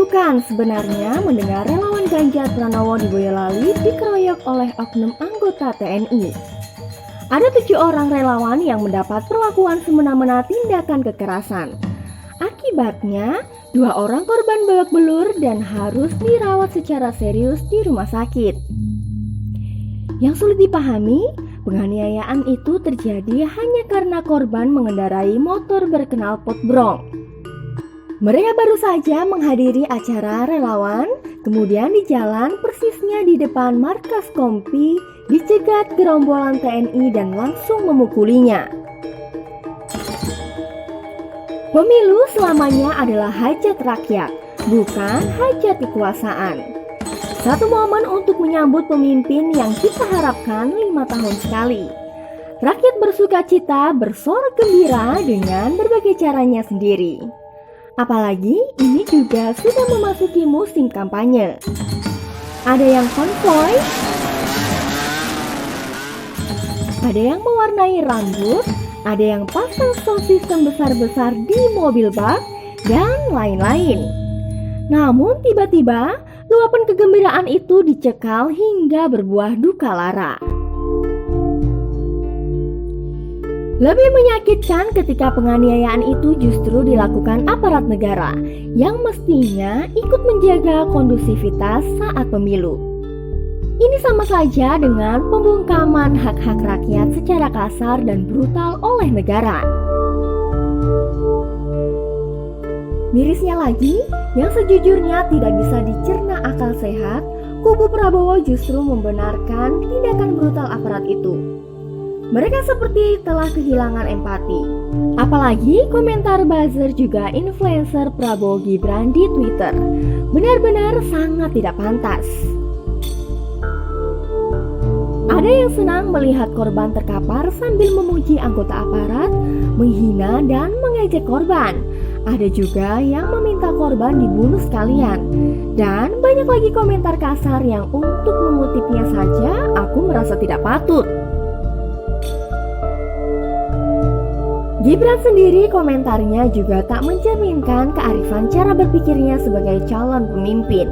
memalukan sebenarnya mendengar relawan Ganjar Pranowo di Boyolali dikeroyok oleh oknum anggota TNI. Ada 7 orang relawan yang mendapat perlakuan semena-mena tindakan kekerasan. Akibatnya, 2 orang korban babak belur dan harus dirawat secara serius di rumah sakit. Yang sulit dipahami, penganiayaan itu terjadi hanya karena korban mengendarai motor berknalpot brong. Mereka baru saja menghadiri acara relawan, kemudian di jalan persisnya di depan markas Kompi dicegat gerombolan TNI dan langsung memukulinya. Pemilu selamanya adalah hajat rakyat, bukan hajat kekuasaan. Satu momen untuk menyambut pemimpin yang kita harapkan 5 tahun sekali. Rakyat bersuka cita, bersorak gembira dengan berbagai caranya sendiri. Apalagi ini juga sudah memasuki musim kampanye. Ada yang konvoy, ada yang mewarnai rambut, ada yang pasang sound system besar-besar di mobil bak, dan lain-lain. Namun tiba-tiba luapan kegembiraan itu dicekal hingga berbuah duka lara. Lebih menyakitkan ketika penganiayaan itu justru dilakukan aparat negara yang mestinya ikut menjaga kondusivitas saat pemilu. Ini sama saja dengan pembungkaman hak-hak rakyat secara kasar dan brutal oleh negara. Mirisnya lagi, yang sejujurnya tidak bisa dicerna akal sehat, kubu Prabowo justru membenarkan tindakan brutal aparat itu. Mereka seperti telah kehilangan empati. Apalagi komentar buzzer juga influencer Prabowo Gibran di Twitter benar-benar sangat tidak pantas. Ada yang senang melihat korban terkapar sambil memuji anggota aparat, menghina dan mengejek korban. Ada juga yang meminta korban dibunuh sekalian. Dan banyak lagi komentar kasar yang untuk mengutipnya saja aku merasa tidak patut. Gibran sendiri komentarnya juga tak mencerminkan kearifan cara berpikirnya sebagai calon pemimpin.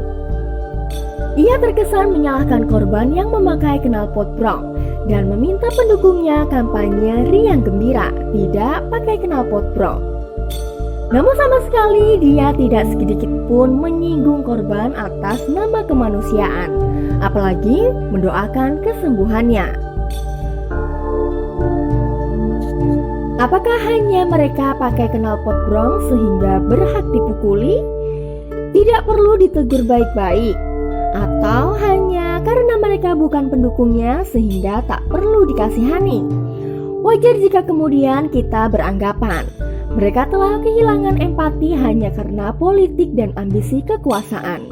Ia terkesan menyalahkan korban yang memakai knalpot brong dan meminta pendukungnya kampanye riang gembira, tidak pakai knalpot brong. Namun sama sekali dia tidak sedikit pun menyinggung korban atas nama kemanusiaan, apalagi mendoakan kesembuhannya. Apakah hanya mereka pakai knalpot brong sehingga berhak dipukuli? Tidak perlu ditegur baik-baik? Atau hanya karena mereka bukan pendukungnya sehingga tak perlu dikasihani? Wajar jika kemudian kita beranggapan mereka telah kehilangan empati hanya karena politik dan ambisi kekuasaan.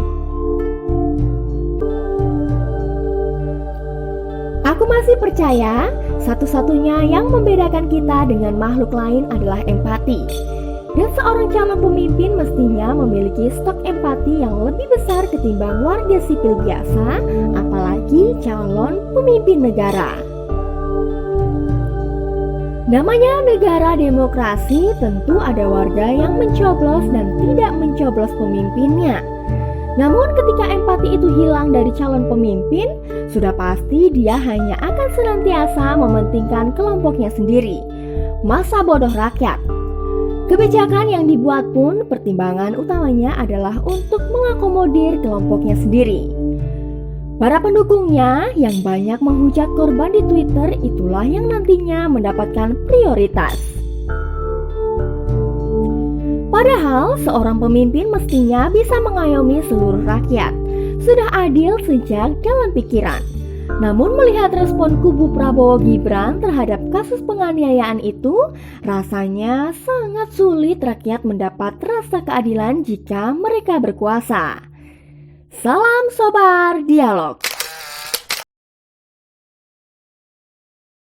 Aku masih percaya satu-satunya yang membedakan kita dengan makhluk lain adalah empati. Dan seorang calon pemimpin mestinya memiliki stok empati yang lebih besar ketimbang warga sipil biasa, apalagi calon pemimpin negara. Namanya negara demokrasi, tentu ada warga yang mencoblos dan tidak mencoblos pemimpinnya. Namun ketika empati itu hilang dari calon pemimpin, sudah pasti dia hanya akan senantiasa mementingkan kelompoknya sendiri. Masa bodoh rakyat. Kebijakan yang dibuat pun pertimbangan utamanya adalah untuk mengakomodir kelompoknya sendiri. Para pendukungnya yang banyak menghujat korban di Twitter itulah yang nantinya mendapatkan prioritas. Padahal seorang pemimpin mestinya bisa mengayomi seluruh rakyat. Sudah adil sejak dalam pikiran. Namun melihat respon kubu Prabowo Gibran terhadap kasus penganiayaan itu, rasanya sangat sulit rakyat mendapat rasa keadilan jika mereka berkuasa. Salam Sobar Dialog.